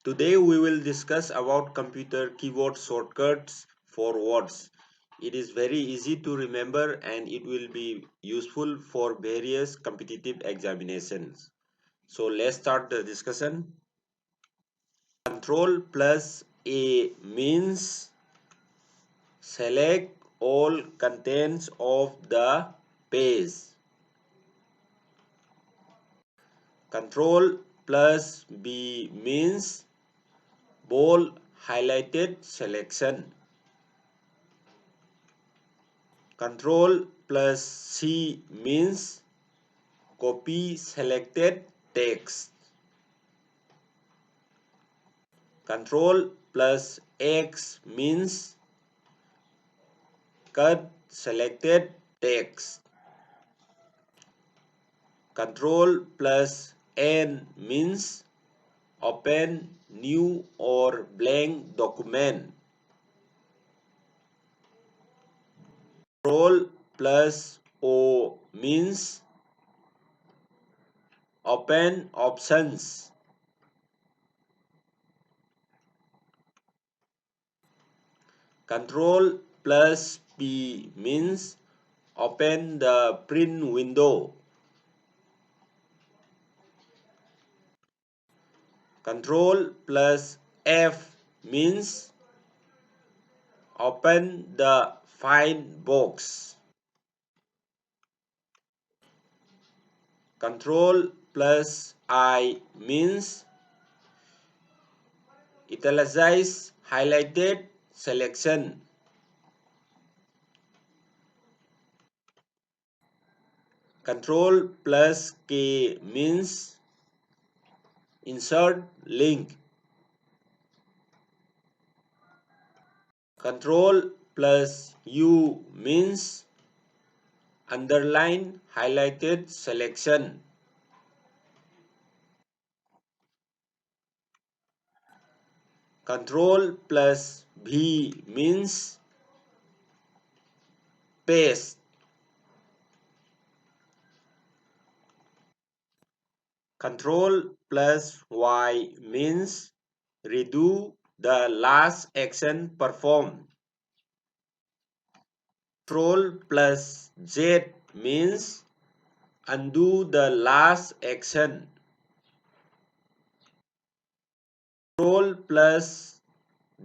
Today we will discuss about computer keyboard shortcuts for words. It is very easy to remember and it will be useful for various competitive examinations. So let's start the discussion. Control plus A means select all contents of the page. Control plus B means bold highlighted selection. Control plus C means copy selected text. Control plus X means cut selected text. Control plus N means open new or blank document. Control plus O means open options. Control plus P means open the print window. Control plus F means open the find box. Control plus I means italicize highlighted selection. Control plus K means insert link. Control plus U means underline highlighted selection. Control plus V means paste. Control plus Y means redo the last action performed. Control plus Z means undo the last action. Control plus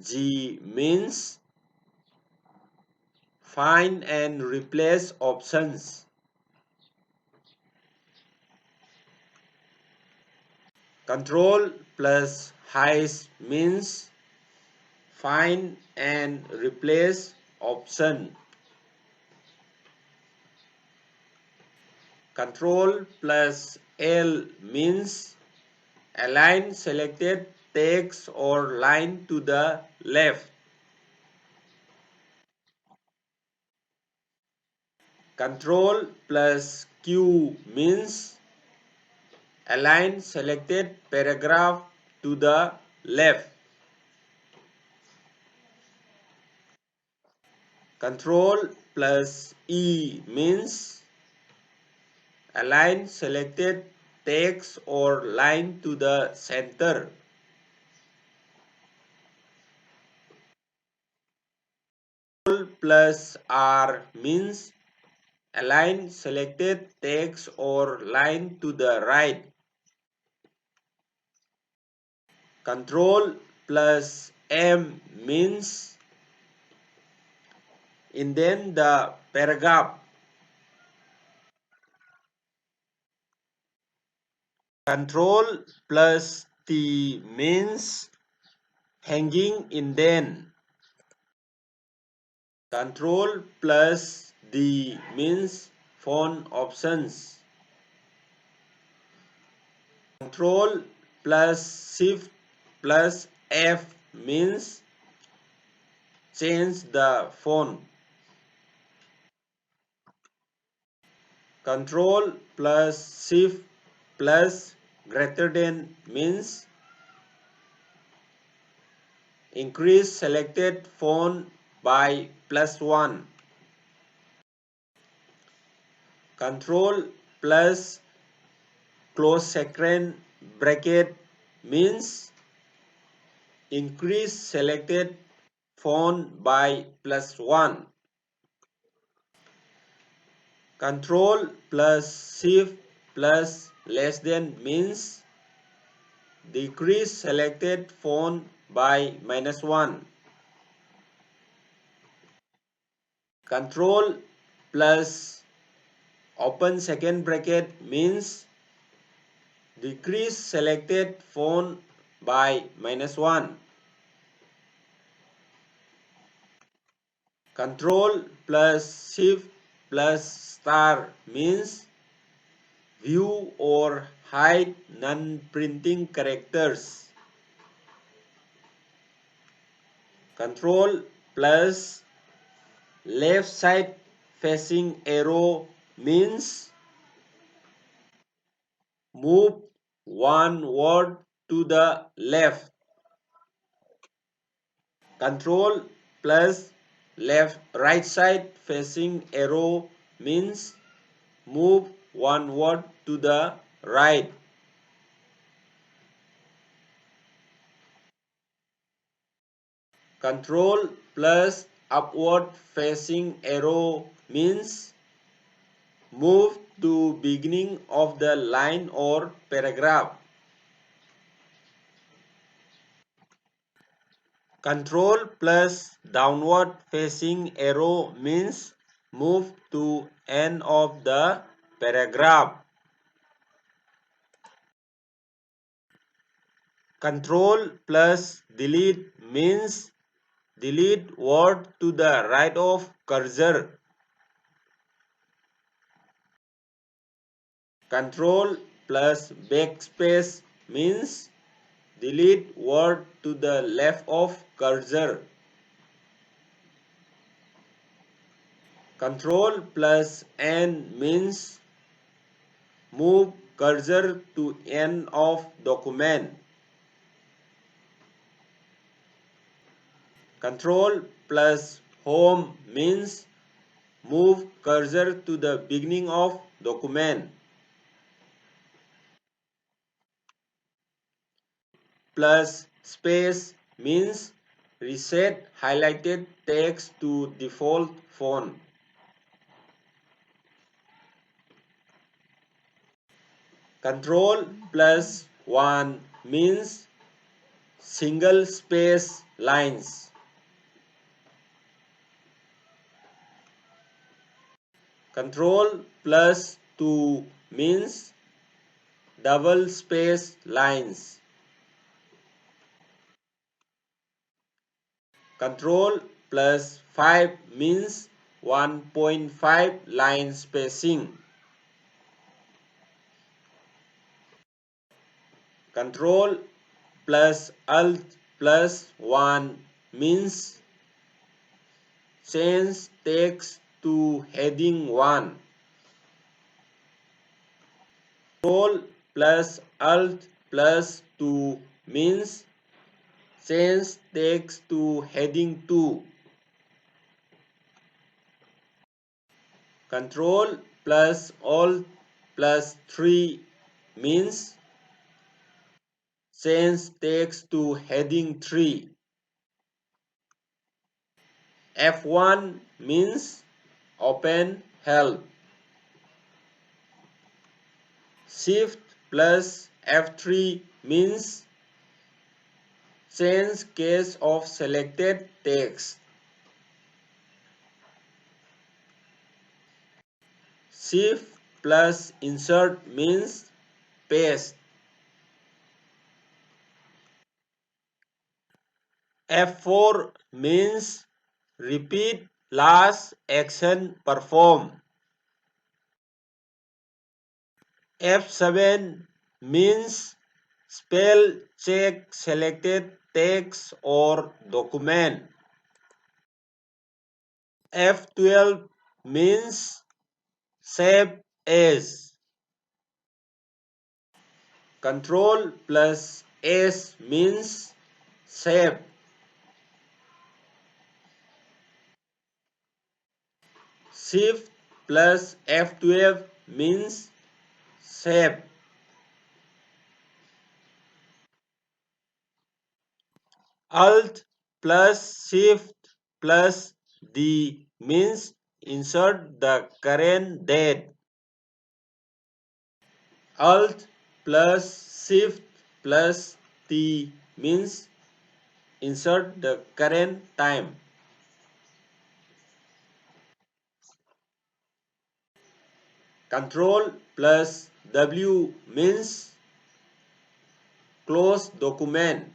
G means find and replace options. Control plus hash means find and replace option. Control plus L means align selected text or line to the left. Control plus Q means align selected paragraph to the left. Control plus E means align selected text or line to the center. Control plus R means align selected text or line to the right. Control plus M means indent the paragraph. Control plus T means hanging indent. Control plus D means font options. Control plus Shift plus F means change the font. Control plus Shift plus greater than means increase selected font by +1. Control plus close second bracket means Increase selected font by +1. Control plus Shift plus less than means decrease selected font by -1. Control plus open second bracket means decrease selected font by -1. Control plus Shift plus star means view or hide non-printing characters. Control plus left side facing arrow means move one word to the left. Control plus left right side facing arrow means move one word to the right. Control plus upward facing arrow means move to beginning of the line or paragraph. Control plus downward facing arrow means move to end of the paragraph. Control plus delete means delete word to the right of cursor. Control plus backspace means delete word to the left of cursor. Control plus N means move cursor to end of document. Control plus home means move cursor to the beginning of document. Plus space means reset highlighted text to default font. Control plus 1 means single space lines. Control plus 2 means double space lines. Control plus 5 means 1.5 line spacing. Control plus Alt plus 1 means change text to heading 1. Control plus Alt plus 2 means change text to heading 2. Control plus Alt plus 3 means change text to heading 3. F1 means open help. Shift plus F3 means change case of selected text. Shift plus insert means paste. F4 means repeat last action performed. F7 means spell check selected text or document. F12 means save as. Control plus S means save. Shift plus F12 means save. Alt plus Shift plus D means insert the current date. Alt plus Shift plus T means insert the current time. Control plus W means close document.